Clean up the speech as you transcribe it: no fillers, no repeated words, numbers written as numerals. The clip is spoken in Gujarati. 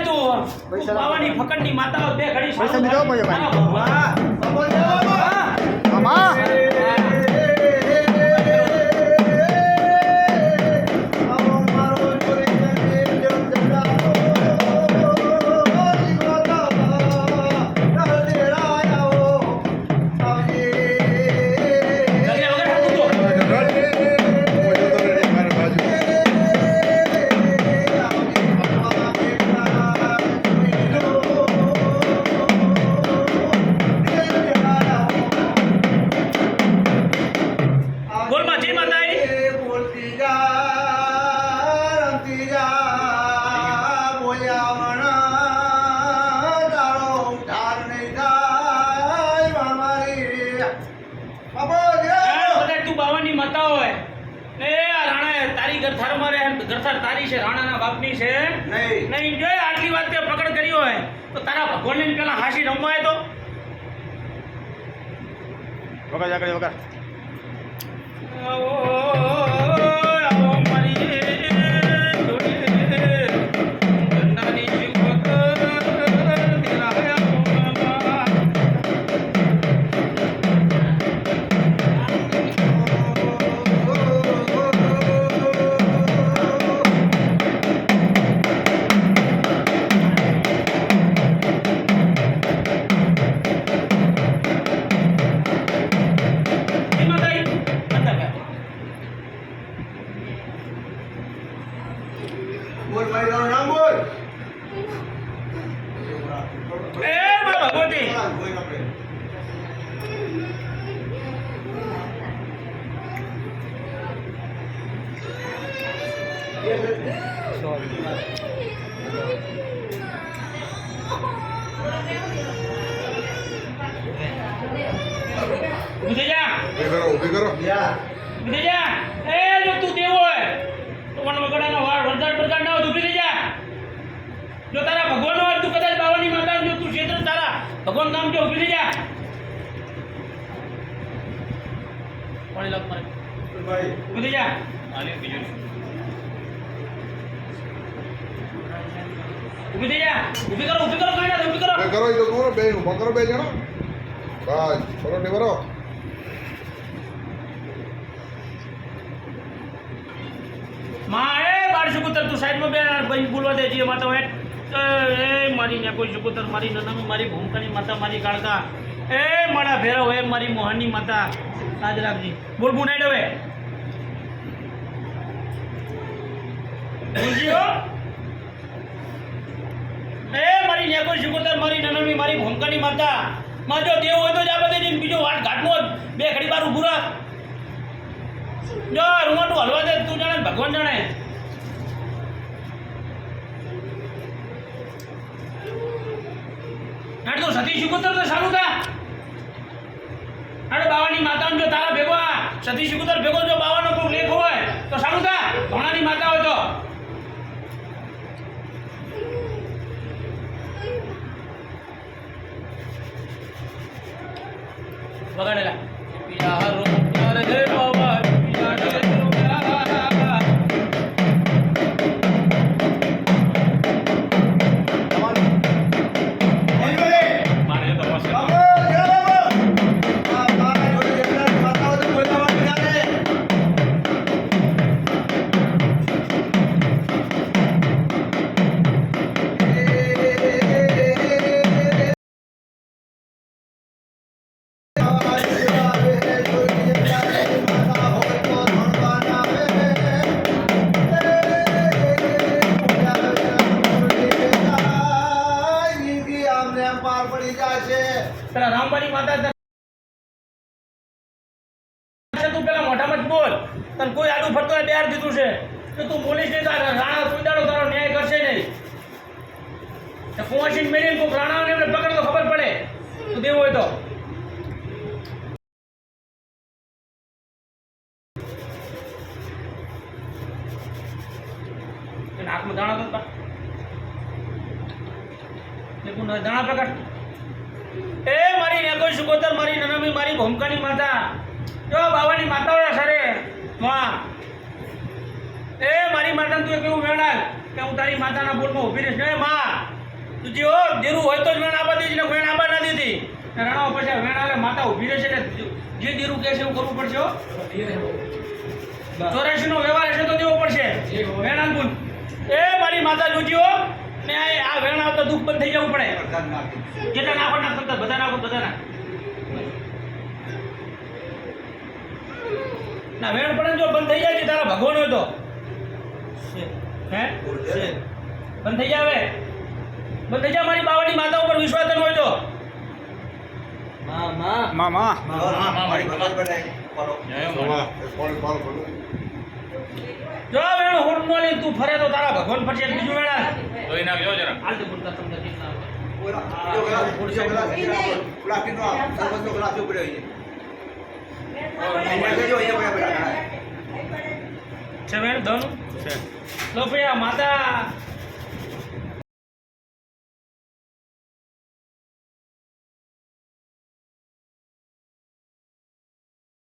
તું બાવાની ફકડની માતા બે ઘડી પૈસા દીધો ભાઈ ભાઈ મામા ગરથાર તારી છે રાણાના બાપની છે નહીં જો આટલી વાત તે પકડ કરી હોય તો તારા ભગવાનને પેલા હાસી રમવાય તો વગર જાકડે વગર બોલ ભાઈ તારું નામ બોલ એ મારા ભગવતી ઉભી જા ઉભી કરો ઉભી જા એ જો તું દેવો હોય તો મને વગડાનો વાળ વરદાન બરદાન ના હોય ઉભી થઈ જા જો તારા ભગવાન હોય તું કદાચ બાવાની માતા જો તું ક્ષેત્ર તારા ભગવાન નામ જો ઉભી થઈ જા પાણી લાગ મારે ભાઈ ઉભી થઈ જા આલે બીજું ઉભી થઈ જા ઉભી કરો કાંઈ ના ઉભી કરો બે કરો એ તો કરો બે ઉભા કરો બે જણા બસ કરો ને બરો માં એ બાર સુકુતર તું સાઈડમાં બે ભાઈ બોલવા દે જે માતા હોય એ મારી ને કોઈ સુકુતર મારી નનામી મારી ભૂમકાની માતા મારી કાળકા એ મારા ભેરવ એ મારી મોહનની માતા લાજ રાખજી બોલ બુનાઈ ડવે બોલજી હો એ મારી ને કોઈ સુકુતર મારી નનામી મારી ભૂમકાની માતા માં જો દેવ હોય તો જ આ બધે બીજો વાટ ઘાટનો બે ઘડી બાર ઊભું રાખ જો રૂમાટું હલવા દે તું જાણે ભગવાન જાણે આટ તો સતી શિકોતર તો સારું થા આટ બાવાની માતા જો તારા ભેગો આ સતી શિકોતર ભેગો જો બાવાનો કોઈ લેખ હોય તો સારું થા ભણાની માતા હોય તો વગાડેલા પિયા રો પ્યાર હે બાબા પેલા રામબાની માતા તું પેલા મોઢામાં જ બોલ તને કોઈ આડું ફરતો હોય બેહાર દીધું છે તો તું બોલીશ નહીં તારા રાણા કોઈ દાડો તારો ન્યાય કરશે નહીં કુંવાસીને મેળવીને કોઈ રાણાઓને એમને પકડ તો ખબર પડે તું દેવું હોય તો નાકમાં દાણા તો દાણા પ્રકટ એ મારી નેકો સુકોતર મારી નનામી મારી ભૂમકાની માતા જો બાવાની માતાઓ સરે માં એ મારી માતા તું કેવું વેણાલ કે હું તારી માતાના બોલમાં ઊભી રહીશ ને માં તું જે હો દેરું હોય તો જ વેણ આપવા દેજે ને વેણ આપવા ના દેતી ને રણાવો પછી વેણ આવે માતા ઊભી રહેશે ને જે દેરું કહે છે એવું કરવું પડશે હો 84 નો વ્યવહાર હશે તો દેવો પડશે વેણ આલબુન એ મારી માતા જોજી હો ને આ વેણ આવતા દુઃખ બંધ થઈ જવું પડે જેટલા નાખો ના કરતા બધા નાખો બધા ના વેણ પડે ને જો બંધ થઈ જાય છે તારા ભગવાન હોય તો હે બંધ થઈ જાવે બંધ થઈ જા મારી બાવળની માતા ઉપર વિશ્વાસ ન હોય તો મામા જો વેણ હોડ નો લે તું ફરે તો તારા ભગવાન ફરશે બીજું વેણા જોઈ નાખજો જરા હાલ તો બોલતા તમને કેટલા છે વેણ દન છે લો ભૈયા માતા